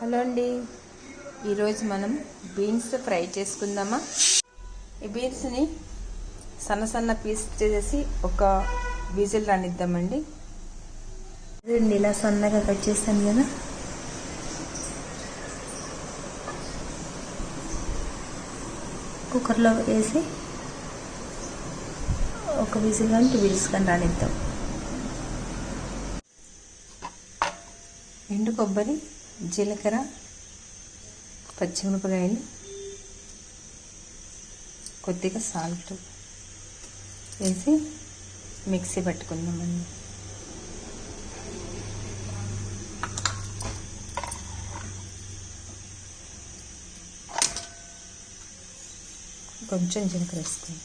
Hello అండి, ఈరోజు మనం బీన్స్ ఫ్రై చేసుకుందామా. ఈ బీన్స్ని సన్న సన్న పీస్ చేసి ఒక విజిల్ రానిద్దామండి. ఇలా సన్నగా కట్ చేస్తాను కదా, కుక్కర్లో వేసి ఒక విజిల్ కానీ 2 విజిల్స్ కానీ రానిద్దాం. ఎండు కొబ్బరి, జీలకర్ర, పచ్చిమిరపకాయలు, కొద్దిగా సాల్ట్ వేసి మిక్సీ పట్టుకుందామండి. కొంచెం జీలకర్ర వేసుకుందాం.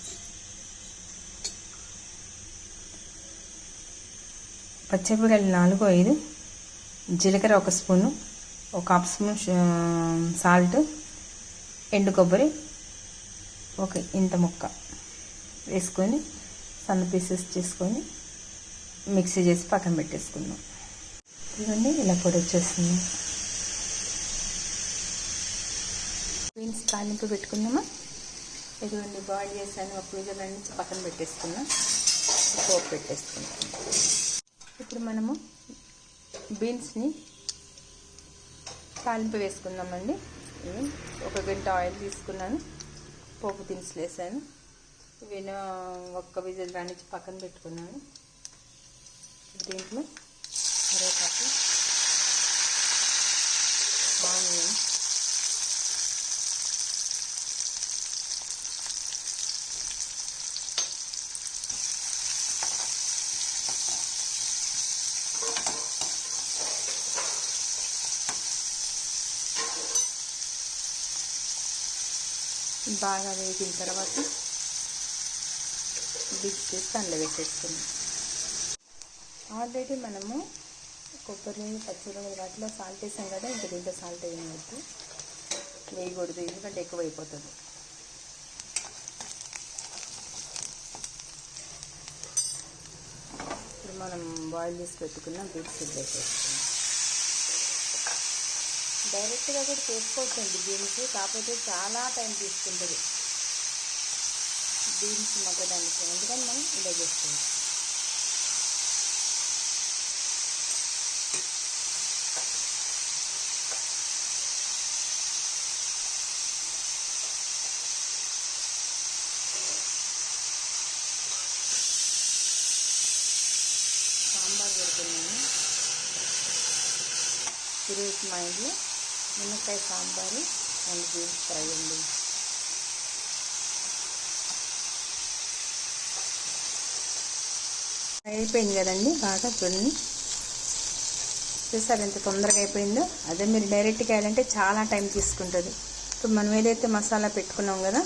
పచ్చిమిరపకాయలు 4-5, జీలకర్ర 1 స్పూను, ఒక 1/2 స్పూన్ సాల్ట్, ఎండు కొబ్బరి ఒక ఇంత ముక్క వేసుకొని సన్న పీసెస్ చేసుకొని మిక్సీ చేసి పక్కన పెట్టేసుకుందాం. ఇదిగోండి ఇలా పొడి వచ్చేస్తుంది. బీన్స్ తాలింపు పెట్టుకుందామా. ఇదిగోండి బాయిల్ చేసాను, ఒక విజిల్ నుంచి పక్కన పెట్టేసుకున్నాం. పోపు పెట్టేసుకుంటాం. ఇప్పుడు మనము బీన్స్ని తాలింపు వేసుకుందామండి. ఒక గంట ఆయిల్ తీసుకున్నాను, పోపు దినుసులు వేసాను, ఇవి ఒక్క విజిల్ రానిచ్చి పక్కన పెట్టుకున్నాను. దీంట్లో కరివేపాకు, ఆనియన్, బాగా వేగిన తర్వాత బీన్స్ చేసి అందులో వేసేసుకున్నాం. ఆల్రెడీ మనము కొబ్బరి, పచ్చిమిరపకాయలు వాటిలో సాల్ట్ వేసాం కదా, ఇంకా దీంట్లో సాల్ట్ వేయకూడదు, ఎందుకంటే ఎక్కువ అయిపోతుంది. ఇప్పుడు మనం బాయిల్ చేసి పెట్టుకున్న బీన్స్ వేసేసుకున్నాం. డైరెక్ట్గా కూడా చేసుకోవచ్చండి బీన్స్, కాకపోతే చాలా టైం తీసుకుంటుంది బీన్స్ మగ్గడానికి, అందుకని మనం ఇలా చేసుకోవచ్చు. సాంబార్ పెడుతున్నాను. ఈరోజు మా ఇంట్లో నిమ్మకాయ సాంబారు అండ్ బీన్స్ ఫ్రై అండి. అయిపోయింది కదండి, బాగా చూడండి, చూసారు ఎంత తొందరగా అయిపోయిందో. అదే మీరు డైరెక్ట్గా వేయాలంటే చాలా టైం తీసుకుంటుంది. ఇప్పుడు మనం ఏదైతే మసాలా పెట్టుకున్నాం కదా,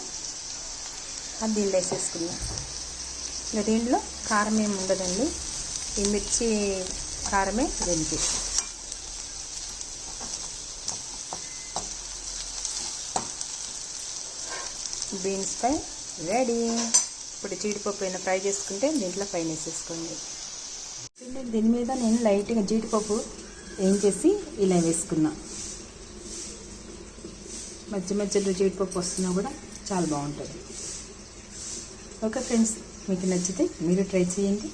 అది దీనిలో వేసేసుకుందాం. ఇంకా దీంట్లో కారం ఏమి ఉండదండి, ఈ మిర్చి కారమే దీనికి. Beans fry ready. ఇప్పుడు జీడిపప్పు అయినా ఫ్రై చేసుకుంటే దీంట్లో పైన వేసేసుకోండి. దీని మీద నేను లైట్గా జీడిపప్పు వేయించేసి ఇలా వేసుకున్నా. మధ్య మధ్యలో జీడిపప్పు వస్తున్నా కూడా చాలా బాగుంటుంది. ఓకే ఫ్రెండ్స్, మీకు నచ్చితే మీరు ట్రై చేయండి.